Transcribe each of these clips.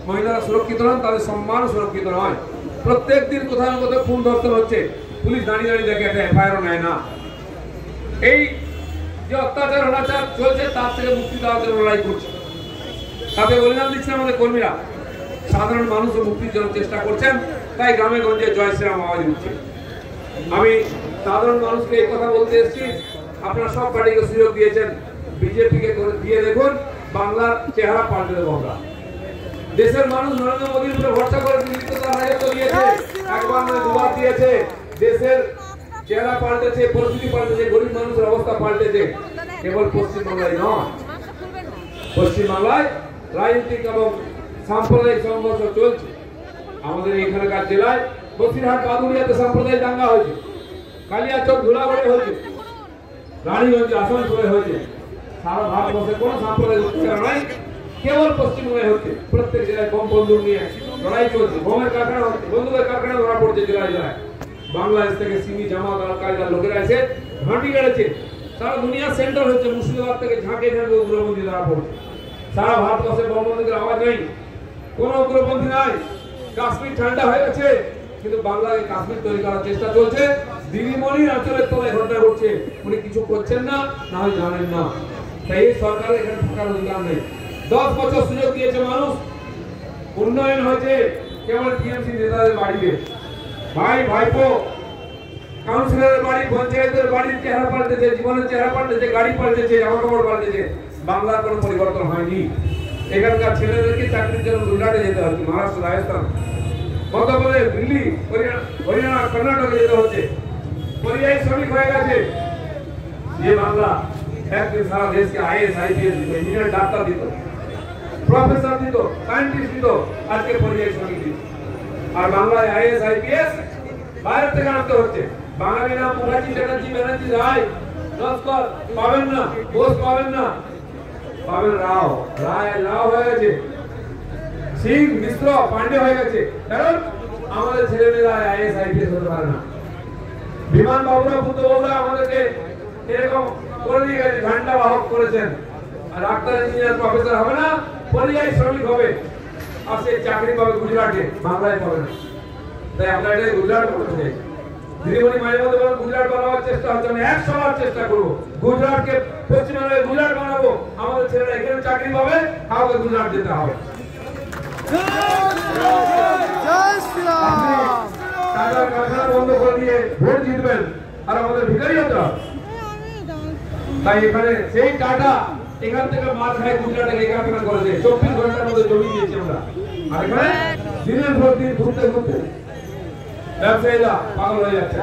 মহিলারা সুরক্ষিত নন, তাদের সম্মান সুরক্ষিত নয়। প্রত্যেক দিন কোথাও কোথাও খুন ধর্ষণ হচ্ছে, পুলিশ দাঁড়িয়ে দাঁড়িয়ে দেখে, একটা এফআইআর নেয় না। এই যে অত্যাচার অনাচার চলছে তার থেকে মুক্তি দেওয়ার জন্য লড়াই করছে। তাতে বলিদান দিচ্ছেন আমাদের কর্মীরা। সাধারণ মানুষও মুক্তির জন্য চেষ্টা করছেন, তাই গ্রামে গঞ্জে জয় শ্রীরাম আওয়াজ উঠছে। আমি সাধারণ মানুষকে এই কথা বলতে এসেছি, আপনারা সব পার্টিকে সুযোগ দিয়েছেন, বিজেপিকে দিয়ে দেখুন বাংলার চেহারা পাল্টে দেবো আমরা। দেশের মানুষ নরেন্দ্র মোদীর উপরে ভরসা করে রাজত্ব দিয়েছে, একবার নয় দুবার দিয়েছে। দেশের চেহারা পাল্টেছে, পরিস্থিতি পাল্টেছে, গরিব মানুষের অবস্থা পাল্টেছে। কেবল পশ্চিমবাংলায় নয়, পশ্চিমবাংলায় রাজনৈতিক এবং সাম্প্রদায়িক সংঘর্ষ চলছে। আমাদের এখানকার জেলায় বসিরহাট বাদুড়িয়াতে সাম্প্রদায়িক দাঙ্গা হয়েছে, কালিয়াচক ধুলাগড়ে হয়েছে, রানীগঞ্জে আসানসোলে হয়েছে। সারা ভারতবর্ষে কোন সাম্প্রদায়িক অত্যাচার নয়, কেবল পশ্চিমবঙ্গে হচ্ছে। প্রত্যেক জেলায় বোম বন্দুক নিয়ে লড়াই চলছে, বোমের কারখানা হচ্ছে, বন্দুকের কারখানা ধরা পড়ছে জেলায় জেলায়। বাংলাদেশ থেকে সিমি জামাত আল কায়দার লোকেরা এসে ঘাঁটি গেড়েছে। সারা দুনিয়ার সেন্টার হচ্ছে, মুর্শিদাবাদ থেকে ঝাঁকে ঝাঁকে উগ্রপন্থী ধরা পড়ছে। সারা ভারতবর্ষে বোম বন্দুকের আওয়াজ নেই, কোন উগ্রপন্থী নাই। কাশ্মীর ঠান্ডা হয়ে গেছে, কিন্তু বাংলাকে কাশ্মীর তৈরি করার চেষ্টা চলছে। দিদিমণির আঁচলের তলায় ঘটনা ঘটছে, উনি কিছু করছেন না, না হয় জানেন না। তাই এই সরকারের এখানে থাকার অধিকার নেই। 10 বছর সুযোগ দিয়েছে মানুষ, উন্নয়ন হয়েছে কেবল টিএমসি নেতাদের বাড়িতে। ভাই ভাইপো কাউন্সিলরের বাড়ি, পঞ্চায়েতের বাড়ির চেহারা পাল্টেছে, জীবনের চেহারা পাল্টেছে, গাড়ি পাল্টেছে, জামা কাপড় পাল্টেছে। বাংলার কোনো পরিবর্তন হয়নি। এখানকার ছেলেদেরকে চাকরির জন্য গুজরাটে যেতে হচ্ছে, মহারাষ্ট্র, রাজস্থান, মধ্যপ্রদেশ, দিল্লি, হরিয়ানা, কর্ণাটকে যেতে হচ্ছে। পরিযায়ী শ্রমিক হয়ে গেছে। যে বাংলা একদিন সারা দেশকে আইএস, আইপিএস দিত, ইঞ্জিনিয়ার, ডাক্তার দিত, প্রফেসর দিত, সায়েন্টিস্ট দিত, আজকে পরিযায়ী শ্রমিক দিত। আর বাংলায় আইএস, আইপিএস বাইরে থেকে আনতে হচ্ছে। বাঙালি নাম মুখার্জি, চ্যাটার্জি, ব্যানার্জি, রায়, নস্কর পাবেন না, বোস পাবেন না, পাবেন রাও। রায় রাও হয়ে গেছে, সিং, মিশ্র, পান্ডে হয়ে গেছে। কারণ আমাদের ছেলেমেয়েরা আইএস, আইপিএস হতে পারে না। বিমান বাবুরা, বুদ্ধ বাবুরা আমাদেরকে এরকম করে দিয়ে গেছে, ঘন্টা বাহক করেছেন। আর ডাক্তার, ইঞ্জিনিয়ার, প্রফেসর হবে না, পরিযায়ী শ্রমিক হবে। আর সেই চাকরি পাবে গুজরাটে, বাংলায় পাবে না। তাই আমরা এটাই গুজরাট করতে চাই। দিদিমণি মাঝে মধ্যে বলেন গুজরাট বানাবার চেষ্টা হচ্ছে, আমি 100 বার চেষ্টা করবো। গুজরাটকে পশ্চিমবঙ্গের গুজরাট বানাবো, আমাদের ছেলেরা এখানে চাকরি পাবে, কাউকে গুজরাট যেতে হবে। টাকার কারখানা বন্ধ করে দিয়ে ভোট জিতবেন, আর আমাদের ভিখারি হতে হবে। তাই এখানে সেই টাটা এখান থেকে মাছ খায় গুজরাটে কারখানা করেছে, 24 ঘন্টার মধ্যে জমি দিয়েছি আমরা। আর এখানে দিনের পর দিন ঘুরতে ঘুরতে ব্যবসায়ীরা পাগল হয়ে যাচ্ছে,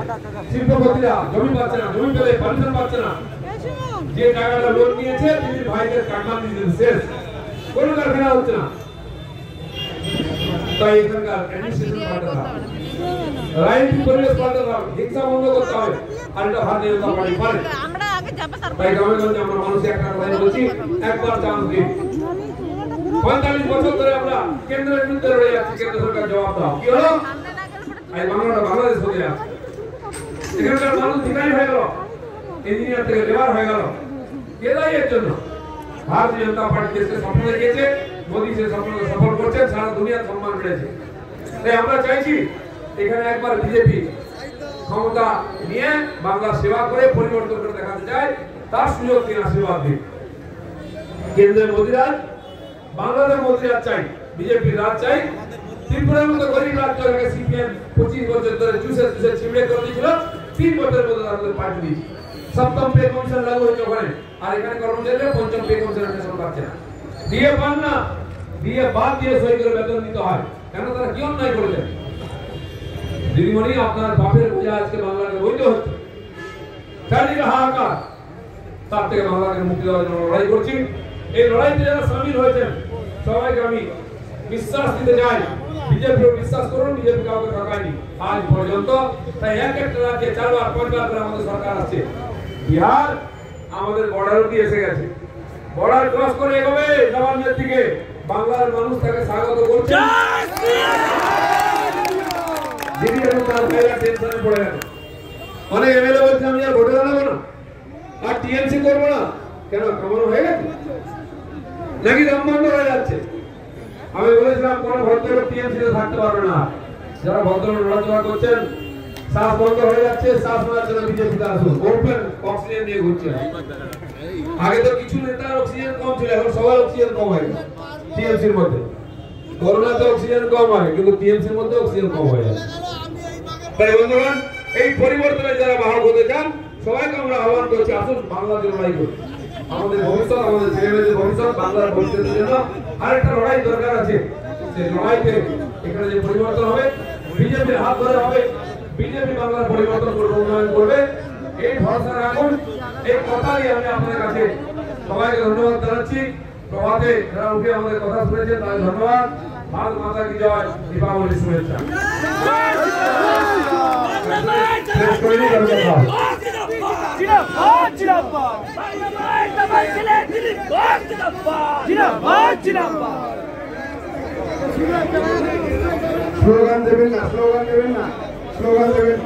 শিল্পপতিরা জমি পাচ্ছে না, জমি পেলে পারমিশন পাচ্ছে না। যে টাকাটা লোন নিয়েছে তিনি ভাইদের কাটমান দিয়েছেন, শেষ, কোনো কারখানা হচ্ছে না। তাই এখানকার অ্যাডমিনিস্ট্রেশন পাল্টাতে হবে, রাজনৈতিক পরিবেশ পাল্টাতে হবে, হিংসা বন্ধ করতে হবে। আর এটা ভারতীয় জনতা পার্টি পারে। তাই গ্রামে গঞ্জে আমরা মানুষকে একটা কথা বলছি, একবার চান্স দিন। 45 বছর ধরে আমরা কেন্দ্রের বিরুদ্ধে লড়ে যাচ্ছি, কেন্দ্র সরকার জবাব দাও। কি হলো? এই বাংলাটা বাংলাদেশ হয়ে যাচ্ছে। এখানকার মানুষ ভিখারি হয়ে গেল, ইঞ্জিনিয়ার থেকে লেবার হয়ে গেল। কে দায়ী এর জন্য? ভারতীয় জনতা পার্টি দেশকে স্বপ্ন দেখিয়েছে, মোদী সে স্বপ্নকে সফল করছেন, সারা দুনিয়ার সম্মান পেয়েছে। তাই আমরা চাইছি এখানে একবার বিজেপি ক্ষমতা নিয়ে বাংলা সেবা করে পরিবর্তন করে দেখাতে চায়, তার সুযোগ তিনি আশীর্বাদ দিন। কেন্দ্রের মোদীরাজ, বাংলাদেশের মোদীরাজ চাই, বিজেপি রাজ চাই। ত্রিপুরার মতো গরিব রাজ্য সিপিএম 25 বছর ধরে চুষে চুষে ছিঁড়ে করে দিয়েছিল, 3 বছরের মধ্যে তাদের পাঠিয়ে দিয়েছে। 7ম পে কমিশন লাগু হয়েছে ওখানে, আর এখানে কর্মচারীরা 5ম পে কমিশনের পেনশন পাচ্ছে না। দিয়ে পান না, দিয়ে বাদ দিয়ে সই করে বেতন দিতে হয়। কেন? তারা কি অন্যায় করেছেন? দিদিমণি, আপনার বাপের পূজা আজকে বাংলাকে বৈধ হচ্ছে, চারিদিকে হাহাকার। তার থেকে বাংলাকে মুক্তি দেওয়ার জন্য লড়াই করছি। এই লড়াইতে যারা সামিল হয়েছেন সবাইকে আমি বিশ্বাস দিতে চাই, বিজেপিও বিশ্বাস করুন, বিজেপি কাউকে ঠকায়নি আজ পর্যন্ত। তাই একটা রাজ্যে 4 বার 5 বার করে আমাদের সরকার আসছে। বিহার আমাদের বর্ডার অবধি এসে গেছে, বর্ডার ক্রস করে এগোবে নবান্নের দিকে। বাংলার মানুষ তাকে স্বাগত করছে। দিদি এখন তার ভাইরা টেনশনে পড়ে গেল। অনেক এমএলএ বলছে আমি আর ভোটে দাঁড়াবো না, আর টিএমসি করবো না। কেন? কামানো হয়ে গেছে নাকি? দম বন্ধ হয়ে যাচ্ছে। আমি বলেছিলাম কোন ভদ্রলোক টিএমসিতে থাকতে পারবে না। যারা ভদ্রলোক লড়াচড়া করছেন, শ্বাস বন্ধ হয়ে যাচ্ছে, শ্বাস নেওয়ার জন্য বিজেপিতে আসুন, ওপেন অক্সিজেন নিয়ে ঘুরছেন। আগে তো কিছু নেতার অক্সিজেন কম ছিল, এখন সবার অক্সিজেন কম হয়ে গেছে টিএমসির মধ্যে। করোনাতে অক্সিজেন কম হয়, কিন্তু টিএমসির মধ্যে অক্সিজেন কম হয়ে যায়। তাই বন্ধুগণ, এই পরিবর্তনে যারা বাহক হতে চান, সবাইকে আমরা আহ্বান করছি, আসুন বাংলার জন্য লড়াই করি। আমাদের ভবিষ্যৎ, আমাদের ছেলেমেয়েদের ভবিষ্যৎ, বাংলার ভবিষ্যতের জন্য আরেকটা লড়াই দরকার আছে। সেই লড়াইতে এখানে যে পরিবর্তন হবে, বিজেপির হাত ধরে হবে, বিজেপি বাংলার পরিবর্তন করবে, উন্নয়ন করবে, এই ভরসা রাখুন। এই কথা নিয়ে আমি আপনাদের কাছে সবাইকে ধন্যবাদ জানাচ্ছি। প্রভাতে যারা উঠে আমাদের কথা শুনেছেন তাদের ধন্যবাদ। ভারত মাতা কি জয়, দীপাবলি শুভেচ্ছা। স্লোগান দেবেন না, স্লোগান দেবেন না, স্লোগান দেবেন।